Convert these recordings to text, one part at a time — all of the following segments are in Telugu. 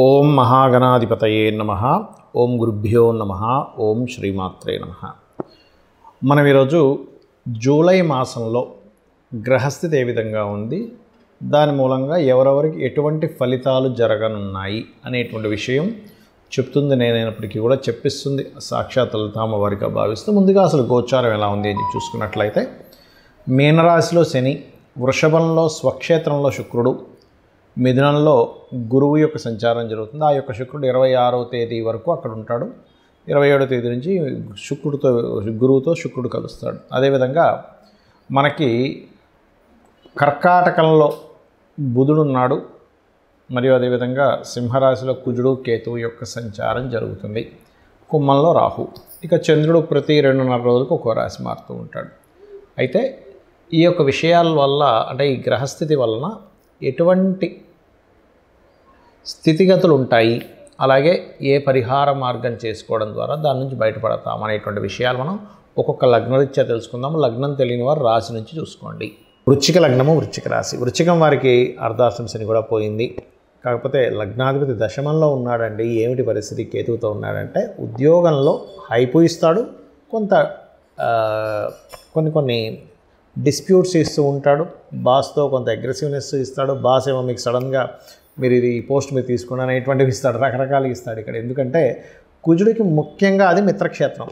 ఓం మహాగణాధిపతయే నమః. ఓం గురుభ్యో నమః. ఓం శ్రీమాత్రే నమః. మనం ఈరోజు జూలై మాసంలో గ్రహస్థితి ఏ విధంగా ఉంది, దాని మూలంగా ఎవరెవరికి ఎటువంటి ఫలితాలు జరగనున్నాయి అనేటువంటి విషయం చెప్తుంది నేనైనప్పటికీ కూడా చెప్పిస్తుంది సాక్షాత్ లలితామ్మవారిగా భావిస్తూ, ముందుగా అసలు గోచారం ఎలా ఉంది అని చూసుకున్నట్లయితే, మీనరాశిలో శని, వృషభంలో స్వక్షేత్రంలో శుక్రుడు, మిథునంలో గురువు యొక్క సంచారం జరుగుతుంది. ఆ యొక్క శుక్రుడు 26వ తేదీ వరకు అక్కడ ఉంటాడు. 27వ తేదీ నుంచి గురువుతో శుక్రుడు కలుస్తాడు. అదేవిధంగా మనకి కర్కాటకంలో బుధుడు ఉన్నాడు, మరియు అదేవిధంగా సింహరాశిలో కుజుడు కేతువు యొక్క సంచారం జరుగుతుంది. కుంభంలో రాహు. ఇక చంద్రుడు ప్రతి 2.5 రోజులకు ఒక్కో రాశి మారుతూ ఉంటాడు. అయితే ఈ యొక్క విషయాల వల్ల, అంటే ఈ గ్రహస్థితి వలన ఎటువంటి స్థితిగతులు ఉంటాయి, అలాగే ఏ పరిహార మార్గం చేసుకోవడం ద్వారా దాని నుంచి బయటపడతాం అనేటువంటి విషయాలు మనం ఒక్కొక్క లగ్నరీత్యా తెలుసుకుందాము. లగ్నం తెలియని వారు రాశి నుంచి చూసుకోండి. వృశ్చిక లగ్నము, వృశ్చిక రాశి. వృశ్చికం వారికి అర్ధాష్టమ శని కూడా పోయింది. కాకపోతే లగ్నాధిపతి దశమంలో ఉన్నాడండి. ఏమిటి పరిస్థితి? కేతువుతో ఉన్నాడంటే ఉద్యోగంలో హైపు ఇస్తాడు, కొన్ని డిస్ప్యూట్స్ ఇస్తూ ఉంటాడు, బాస్తో కొంత అగ్రెసివ్నెస్ ఇస్తాడు. బాస్ ఏమో మీకు సడన్గా మీరు ఇది పోస్ట్ మీరు తీసుకుని అనేటువంటివి ఇస్తాడు, రకరకాలు ఇస్తాడు ఇక్కడ. ఎందుకంటే కుజుడికి ముఖ్యంగా అది మిత్రక్షేత్రం,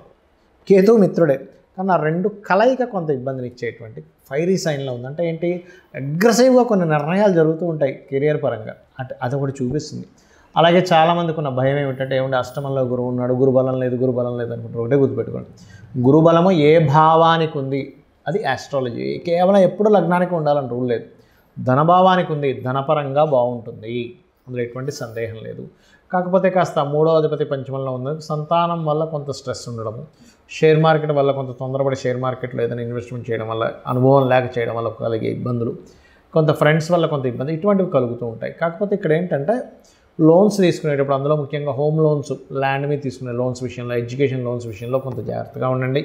కేతువు మిత్రుడే, కానీ ఆ రెండు కలయిక కొంత ఇబ్బందిని ఇచ్చేటువంటి ఫైరీ సైన్లో ఉంది. అంటే ఏంటి, అగ్రెసివ్గా కొన్ని నిర్ణయాలు జరుగుతూ ఉంటాయి కెరియర్ పరంగా, అంటే అదొకటి చూపిస్తుంది. అలాగే చాలామందికి ఉన్న భయం ఏమిటంటే, ఏమంటే అష్టమంలో గురువు ఉన్నాడు, గురుబలం లేదు అనుకుంటారు. ఒకటే గుర్తుపెట్టుకోండి, గురుబలము ఏ భావానికి ఉంది అది ఆస్ట్రాలజీ. కేవలం ఎప్పుడు లగ్నానికి ఉండాలని రూల్ లేదు. ధనభావానికి ఉంది, ధనపరంగా బాగుంటుంది, అందులో ఎటువంటి సందేహం లేదు. కాకపోతే కాస్త 3వ అధిపతి పంచమంలో ఉంది, సంతానం వల్ల కొంత స్ట్రెస్ ఉండడము, షేర్ మార్కెట్ వల్ల కొంత తొందరపడి షేర్ మార్కెట్లో ఏదైనా ఇన్వెస్ట్మెంట్ చేయడం వల్ల, అనుభవం లేక చేయడం వల్ల కలిగే ఇబ్బందులు, కొంత ఫ్రెండ్స్ వల్ల కొంత ఇబ్బంది, ఇటువంటివి కలుగుతూ ఉంటాయి. కాకపోతే ఇక్కడ ఏంటంటే లోన్స్ తీసుకునేటప్పుడు, అందులో ముఖ్యంగా హోమ్ లోన్స్, ల్యాండ్ మీద తీసుకునే లోన్స్ విషయంలో, ఎడ్యుకేషన్ లోన్స్ విషయంలో కొంత జాగ్రత్తగా ఉండండి.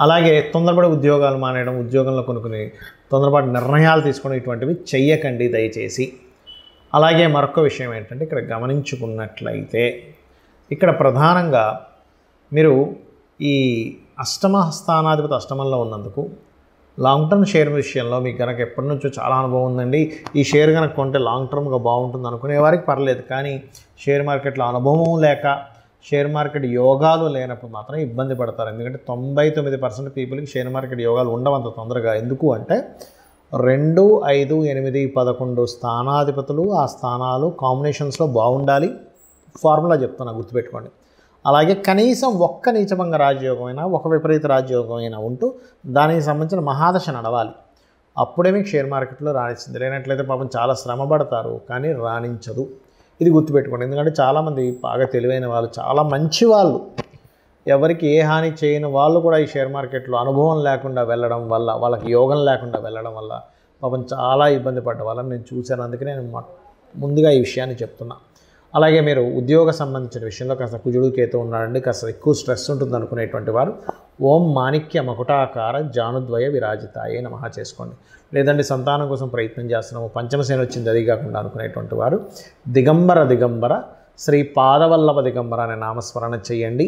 అలాగే తొందరపడి ఉద్యోగాలు మానేయడం, ఉద్యోగంలో కొన్ని తొందరపాటు నిర్ణయాలు తీసుకోవడం, ఇటువంటివి చెయ్యకండి దయచేసి. అలాగే మరొక విషయం ఏంటంటే, ఇక్కడ గమనించుకున్నట్లయితే ఇక్కడ ప్రధానంగా మీరు ఈ అష్టమ స్థానాధిపతి అష్టమంలో ఉన్నందుకు లాంగ్ టర్మ్ షేర్ విషయంలో మీకు కనుక ఎప్పటి నుంచో చాలా అనుభవం ఉందండి, ఈ షేర్ కనుక కొంటే లాంగ్ టర్మ్గా బాగుంటుంది అనుకునే వారికి పర్లేదు. కానీ షేర్ మార్కెట్లో అనుభవం లేక, షేర్ మార్కెట్ యోగాలు లేనప్పుడు మాత్రం ఇబ్బంది పడతారు. ఎందుకంటే 99% పీపుల్కి షేర్ మార్కెట్ యోగాలు ఉండవంత తొందరగా. ఎందుకు అంటే 2, 5, 8, 11 స్థానాధిపతులు, ఆ స్థానాలు కాంబినేషన్స్లో బాగుండాలి. ఫార్ములా చెప్తున్నా, గుర్తుపెట్టుకోండి. అలాగే కనీసం ఒక్క నీచభంగ రాజయోగమైనా, ఒక విపరీత రాజయోగమైనా ఉంటూ దానికి సంబంధించిన మహాదశ నడవాలి. అప్పుడే మీకు షేర్ మార్కెట్లో రాణిస్తుంది. లేనట్లయితే పాపం చాలా శ్రమ పడతారు, కానీ రాణించదు. ఇది గుర్తుపెట్టుకోండి. ఎందుకంటే చాలామంది బాగా తెలివైన వాళ్ళు, చాలా మంచి వాళ్ళు, ఎవరికి ఏ హాని చేయని వాళ్ళు కూడా ఈ షేర్ మార్కెట్లో అనుభవం లేకుండా వెళ్ళడం వల్ల, వాళ్ళకి యోగం లేకుండా వెళ్ళడం వల్ల పాపం చాలా ఇబ్బంది పడ్డ వాళ్ళని నేను చూశాను. అందుకే నేను ముందుగా ఈ విషయాన్ని చెప్తున్నా. అలాగే మీరు ఉద్యోగ సంబంధించిన విషయంలో కాస్త కుజుడు కేతు ఉన్నాడండి, కాస్త ఎక్కువ స్ట్రెస్ ఉంటుంది అనుకునేటువంటి వారు ఓం మాణిక్య మకుటాకార జానుద్వయ విరాజితాయే నమః చేసుకోండి. లేదంటే సంతానం కోసం ప్రయత్నం చేస్తున్నాము, పంచమసేన వచ్చింది అది కాకుండా అనుకునేటువంటి వారు దిగంబర శ్రీ పాదవల్లభ దిగంబర అనే నామస్మరణ చేయండి.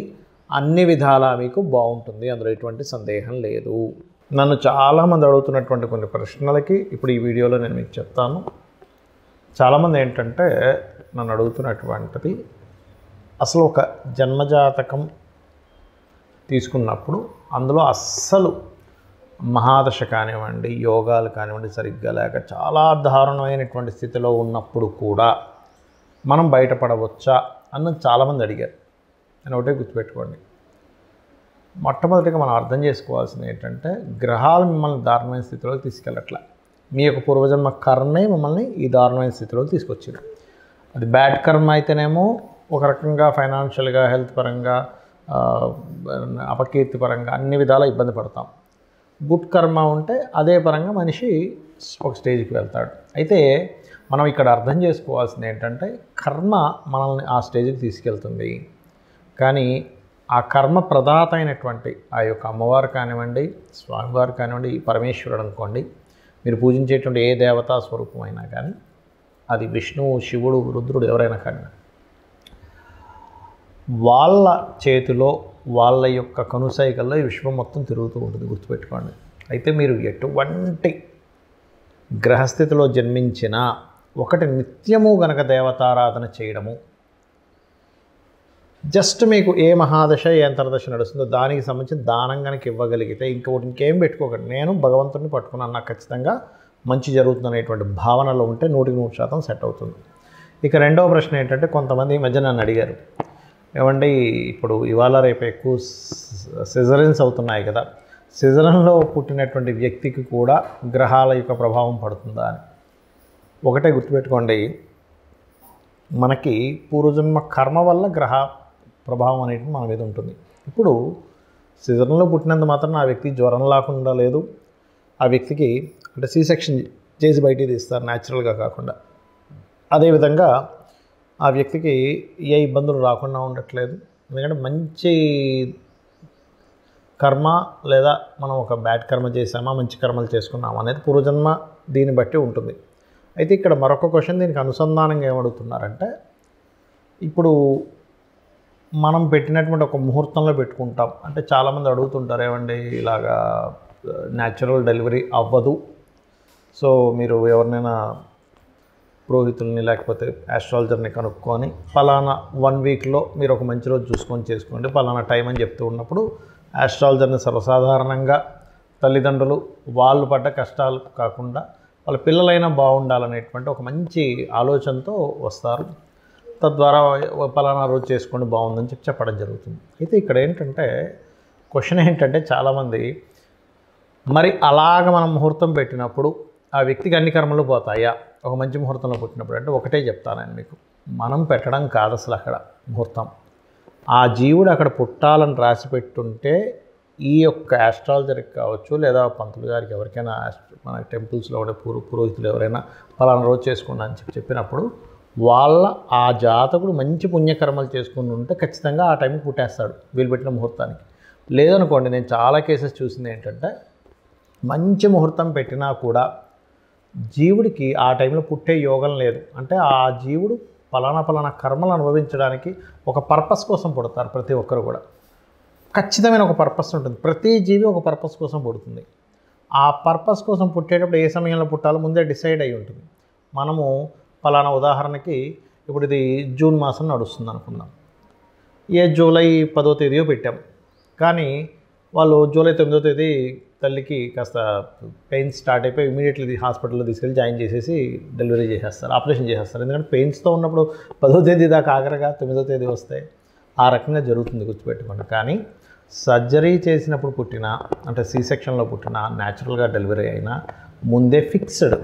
అన్ని విధాలా మీకు బాగుంటుంది, అందులో ఎటువంటి సందేహం లేదు. నన్ను చాలామంది అడుగుతున్నటువంటి కొన్ని ప్రశ్నలకి ఇప్పుడు ఈ వీడియోలో నేను మీకు చెప్తాను. చాలామంది ఏంటంటే నన్ను అడుగుతున్నటువంటిది, అసలు ఒక జన్మజాతకం తీసుకున్నప్పుడు అందులో అస్సలు మహాదశ కానివ్వండి, యోగాలు కానివ్వండి సరిగ్గా లేక చాలా దారుణమైనటువంటి స్థితిలో ఉన్నప్పుడు కూడా మనం బయటపడవచ్చా అన్నది చాలామంది అడిగారు. నేను ఒకటే గుర్తుపెట్టుకోండి, మొట్టమొదటిగా మనం అర్థం చేసుకోవాల్సింది ఏంటంటే, గ్రహాలు మిమ్మల్ని దారుణమైన స్థితిలోకి తీసుకెళ్ళట్లే. మీ యొక్క పూర్వజన్మ కర్మే మిమ్మల్ని ఈ దారుణమైన స్థితిలోకి తీసుకొచ్చింది. అది బ్యాడ్ కర్మ అయితేనేమో ఒక రకంగా ఫైనాన్షియల్గా, హెల్త్ పరంగా, అపకీర్తి పరంగా అన్ని విధాలా ఇబ్బంది పడతాం. గుడ్ కర్మ ఉంటే అదే పరంగా మనిషి ఒక స్టేజ్కి వెళ్తాడు. అయితే మనం ఇక్కడ అర్థం చేసుకోవాల్సింది ఏంటంటే, కర్మ మనల్ని ఆ స్టేజ్కి తీసుకెళ్తుంది, కానీ ఆ కర్మ ప్రదాత అయినటువంటి ఆ యొక్క అమ్మవారు కానివ్వండి, స్వామివారు కానివ్వండి, పరమేశ్వరుడు అనుకోండి, మీరు పూజించేటువంటి ఏ దేవతా స్వరూపమైనా కానీ అది విష్ణువు, శివుడు, రుద్రుడు ఎవరైనా కానీ, వాళ్ళ చేతిలో వాళ్ళ యొక్క కనుసైకల్లో ఈ విశ్వం మొత్తం తిరుగుతూ ఉంటుంది, గుర్తుపెట్టుకోండి. అయితే మీరు ఎటువంటి గ్రహస్థితిలో జన్మించినా ఒకటి నిత్యము గనక దేవతారాధన చేయడము, జస్ట్ మీకు ఏ మహాదశ ఏ అంతర్దశ నడుస్తుందో దానికి సంబంధించిన దానం కనుక ఇవ్వగలిగితే ఇంకేం పెట్టుకోకండి, నేను భగవంతుడిని పట్టుకున్నాను, నాకు ఖచ్చితంగా మంచి జరుగుతుందనేటువంటి భావనలో ఉంటే 100% సెట్ అవుతుంది. ఇక రెండవ ప్రశ్న ఏంటంటే, కొంతమంది ఈ మధ్య నన్ను అడిగారు, ఏమండి ఇప్పుడు ఇవాళ రేపు ఎక్కువ సిజరన్స్ అవుతున్నాయి కదా, సిజరన్లో పుట్టినటువంటి వ్యక్తికి కూడా గ్రహాల యొక్క ప్రభావం పడుతుందా అని. ఒకటే గుర్తుపెట్టుకోండి, మనకి పూర్వజన్మ కర్మ వల్ల గ్రహ ప్రభావం అనేది మన మీద ఉంటుంది. ఇప్పుడు సిజరన్లో పుట్టినంత మాత్రం ఆ వ్యక్తి జ్వరం లేకుండా లేదు, ఆ వ్యక్తికి అంటే సి సెక్షన్ చేసి బయటికి తీస్తారు న్యాచురల్గా కాకుండా, అదేవిధంగా ఆ వ్యక్తికి ఏ ఇబ్బందులు రాకుండా ఉండట్లేదు. ఎందుకంటే మంచి కర్మ లేదా మనం ఒక బ్యాడ్ కర్మ చేసామా మంచి కర్మలు చేసుకున్నామా అనేది పూర్వజన్మ దీన్ని బట్టి ఉంటుంది. అయితే ఇక్కడ మరొక క్వశ్చన్ దీనికి అనుసంధానంగా ఏమడుగుతున్నారంటే, ఇప్పుడు మనం పెట్టినటువంటి ఒక ముహూర్తంలో పెట్టుకుంటాం అంటే చాలామంది అడుగుతుంటారు, ఏమండి ఇలాగా న్యాచురల్ డెలివరీ అవ్వదు, సో మీరు ఎవరినైనా పురోహితుల్ని లేకపోతే ఆస్ట్రాలజర్ని కనుక్కొని ఫలానా 1 వీక్లో మీరు ఒక మంచి రోజు చూసుకొని చేసుకోండి ఫలానా టైం అని చెప్తూ ఉన్నప్పుడు, ఆస్ట్రాలజర్ని సర్వసాధారణంగా తల్లిదండ్రులు వాళ్ళు పడ్డ కష్టాలు కాకుండా వాళ్ళ పిల్లలైనా బాగుండాలనేటువంటి ఒక మంచి ఆలోచనతో వస్తారు. తద్వారా ఫలానా రోజు చేసుకోండి బాగుందని చెప్పడం జరుగుతుంది. అయితే ఇక్కడ ఏంటంటే క్వశ్చన్ ఏంటంటే, చాలామంది మరి అలాగ మనం ముహూర్తం పెట్టినప్పుడు ఆ వ్యక్తికి అన్ని కర్మలు పోతాయా ఒక మంచి ముహూర్తంలో పుట్టినప్పుడు అంటే, ఒకటే చెప్తాను నేను మీకు, మనం పెట్టడం కాదు అసలు అక్కడ ముహూర్తం, ఆ జీవుడు అక్కడ పుట్టాలని రాసి పెట్టుంటే ఈ యొక్క ఆస్ట్రాలజర్కి కావచ్చు లేదా పంతులు గారికి ఎవరికైనా మన టెంపుల్స్లో ఉండే పురోహితులు ఎవరైనా ఫలానా రోజు చేసుకోండి అని చెప్పినప్పుడు వాళ్ళ ఆ జాతకుడు మంచి పుణ్యకర్మలు చేసుకుని ఉంటే ఖచ్చితంగా ఆ టైంకి పుట్టేస్తాడు వీళ్ళు పెట్టిన ముహూర్తానికి. లేదనుకోండి, నేను చాలా కేసెస్ చూసింది ఏంటంటే, మంచి ముహూర్తం పెట్టినా కూడా జీవుడికి ఆ టైంలో పుట్టే యోగం లేదు. అంటే ఆ జీవుడు ఫలానా కర్మలు అనుభవించడానికి ఒక పర్పస్ కోసం పుడతారు. ప్రతి ఒక్కరు కూడా ఖచ్చితమైన ఒక పర్పస్ ఉంటుంది, ప్రతి జీవి ఒక పర్పస్ కోసం పుడుతుంది. ఆ పర్పస్ కోసం పుట్టేటప్పుడు ఏ సమయంలో పుట్టాలో ముందే డిసైడ్ అయి ఉంటుంది. మనము ఫలానా ఉదాహరణకి ఇప్పుడు ఇది జూన్ మాసం నడుస్తుంది అనుకుందాం, జూలై 10వ తేదీయో పెట్టాం, కానీ వాళ్ళు జూలై 9వ తేదీ తల్లికి కాస్త పెయిన్స్ స్టార్ట్ అయిపోయి ఇమీడియట్లీ హాస్పిటల్లో తీసుకెళ్ళి జాయిన్ చేసేసి డెలివరీ చేసేస్తారు, ఆపరేషన్ చేసేస్తారు. ఎందుకంటే పెయిన్స్తో ఉన్నప్పుడు 10వ తేదీ దాకా ఆఖరిగా 9వ తేదీ వస్తాయి, ఆ రకంగా జరుగుతుంది, గుర్తుపెట్టుకోండి. కానీ సర్జరీ చేసినప్పుడు పుట్టినా అంటే సి సెక్షన్లో పుట్టినా న్యాచురల్గా డెలివరీ అయినా ముందే ఫిక్స్డ్.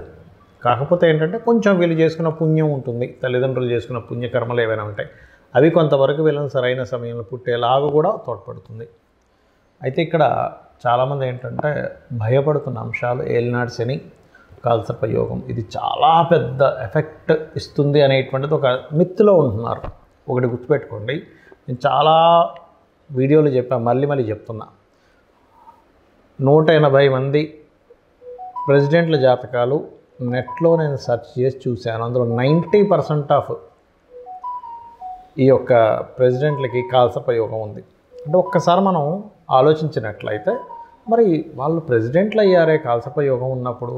కాకపోతే ఏంటంటే కొంచెం వీళ్ళు చేసుకున్న పుణ్యం ఉంటుంది, తల్లిదండ్రులు చేసుకున్న పుణ్యకర్మలు ఏవైనా ఉంటాయి, అవి కొంతవరకు వీళ్ళని సరైన సమయంలో పుట్టేలాగా కూడా తోడ్పడుతుంది. అయితే ఇక్కడ చాలామంది ఏంటంటే భయపడుతున్న అంశాలు ఏలినాడు శని, కాలసర్ప యోగం, ఇది చాలా పెద్ద ఎఫెక్ట్ ఇస్తుంది అనేటువంటిది ఒక మిత్తులో ఉంటున్నారు. ఒకటి గుర్తుపెట్టుకోండి, నేను చాలా వీడియోలు చెప్పాను, మళ్ళీ చెప్తున్నా, 180 మంది ప్రెసిడెంట్ల జాతకాలు నెట్లో నేను సెర్చ్ చేసి చూశాను. అందులో 90% ఆఫ్ ఈ యొక్క ప్రెసిడెంట్లకి కాలసర్ప యోగం ఉంది. అంటే ఒక్కసారి మనం ఆలోచించినట్లయితే, మరి వాళ్ళు ప్రెసిడెంట్లు అయ్యారే కాలసర్ప యోగం ఉన్నప్పుడు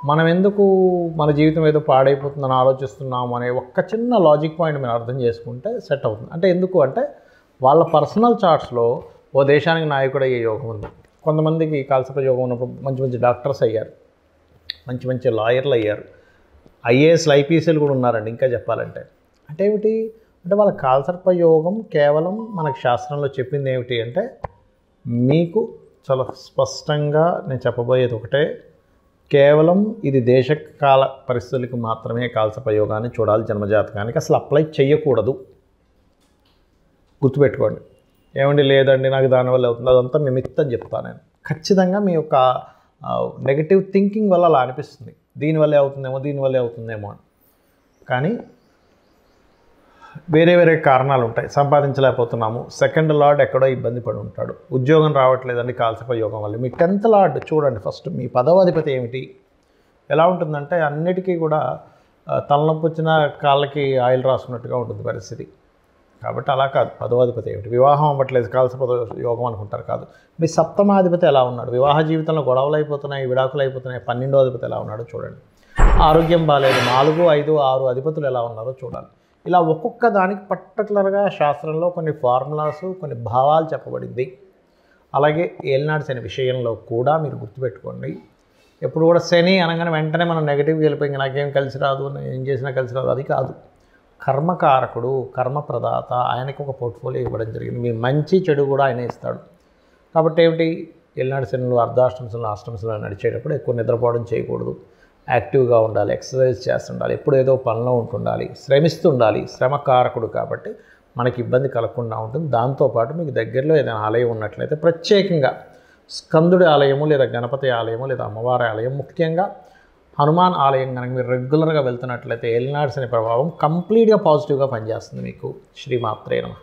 మనం ఎందుకు మన జీవితం ఏదో పాడైపోతుందని ఆలోచిస్తున్నాము అనే ఒక్క చిన్న లాజిక్ పాయింట్ మీరు అర్థం చేసుకుంటే సెట్ అవుతుంది. అంటే ఎందుకు అంటే, వాళ్ళ పర్సనల్ చార్ట్స్లో ఓ దేశానికి నాయకుడు అయ్యే యోగం ఉంది. కొంతమందికి కాలసర్ప యోగం ఉన్నప్పుడు మంచి డాక్టర్స్ అయ్యారు, మంచి లాయర్లు అయ్యారు, ఐఏఎస్లు ఐపీఎస్లు కూడా ఉన్నారండి. ఇంకా చెప్పాలంటే అంటే ఏమిటి అంటే, వాళ్ళ కాలసర్ప యోగం కేవలం మనకు శాస్త్రంలో చెప్పింది ఏమిటి అంటే, మీకు చాలా స్పష్టంగా నేను చెప్పబోయేది ఒకటే, కేవలం ఇది దేశకాల పరిస్థితులకు మాత్రమే కాలసర్ప యోగాన్ని చూడాలి, జన్మజాతకానికి అసలు అప్లై చేయకూడదు, గుర్తుపెట్టుకోండి. ఏమండి లేదండి నాకు దానివల్ల అవుతుంది, అదంతా మీ మిత్తం చెప్తాను నేను. ఖచ్చితంగా మీ యొక్క నెగటివ్ థింకింగ్ వల్ల అలా అనిపిస్తుంది, దీనివల్లే అవుతుందేమో అని. కానీ వేరే కారణాలు ఉంటాయి. సంపాదించలేకపోతున్నాము, సెకండ్ లార్డ్ ఎక్కడో ఇబ్బంది పడి ఉంటాడు, ఉద్యోగం రావట్లేదండి కాలసర్ప యోగం వల్ల. మీ 10th లార్డ్ చూడండి ఫస్ట్, మీ 10వ అధిపతి ఏమిటి, ఎలా ఉంటుందంటే అన్నిటికీ కూడా తలనొప్పి వచ్చిన కాళ్ళకి ఆయిల్ రాసుకున్నట్టుగా ఉంటుంది పరిస్థితి. కాబట్టి అలా కాదు. 10వ అధిపతి ఏమిటి, వివాహం అవ్వట్లేదు కాలసర్ప యోగం అనుకుంటారు, కాదు. మీ సప్తమాధిపతి ఎలా ఉన్నాడు, వివాహ జీవితంలో గొడవలు అయిపోతున్నాయి, విడాకులు అయిపోతున్నాయి. 12వ అధిపతి ఎలా ఉన్నాడో చూడండి. ఆరోగ్యం బాగాలేదు. 4, 5, 6 అధిపతులు ఎలా ఉన్నారో చూడాలి. ఇలా ఒక్కొక్క దానికి పర్టికులర్గా శాస్త్రంలో కొన్ని ఫార్ములాస్, కొన్ని భావాలు చెప్పబడింది. అలాగే ఏలినాడు శని విషయంలో కూడా మీరు గుర్తుపెట్టుకోండి, ఎప్పుడు కూడా శని అనగానే వెంటనే మనం నెగిటివ్గా వెళ్ళిపోయి నాకేం కలిసి రాదు, ఏం చేసినా కలిసి రాదు, అది కాదు. కర్మకారకుడు, కర్మప్రదాత, ఆయనకు ఒక పోర్ట్ఫోలియో ఇవ్వడం జరిగింది. మీ మంచి చెడు కూడా ఆయన ఇస్తాడు. కాబట్టి ఏమిటి, ఏలినాడు శనులు అర్ధాష్టంశంలో అష్టంశంలో నడిచేటప్పుడు ఎక్కువ నిద్రపోవడం చేయకూడదు, యాక్టివ్గా ఉండాలి, ఎక్సర్సైజ్ చేస్తుండాలి, ఎప్పుడు ఏదో పనిలో ఉంటుండాలి, శ్రమిస్తుండాలి. శ్రమకారకుడు కాబట్టి మనకి ఇబ్బంది కలగకుండా ఉంటుంది. దాంతోపాటు మీకు దగ్గరలో ఏదైనా ఆలయం ఉన్నట్లయితే ప్రత్యేకంగా స్కందుడి ఆలయము లేదా గణపతి ఆలయము లేదా అమ్మవారి ఆలయం, ముఖ్యంగా హనుమాన్ ఆలయం కనుక మీరు రెగ్యులర్గా వెళ్తున్నట్లయితే ఏలినాడు శని ప్రభావం కంప్లీట్గా పాజిటివ్గా పనిచేస్తుంది మీకు. శ్రీమాత్రే నమః.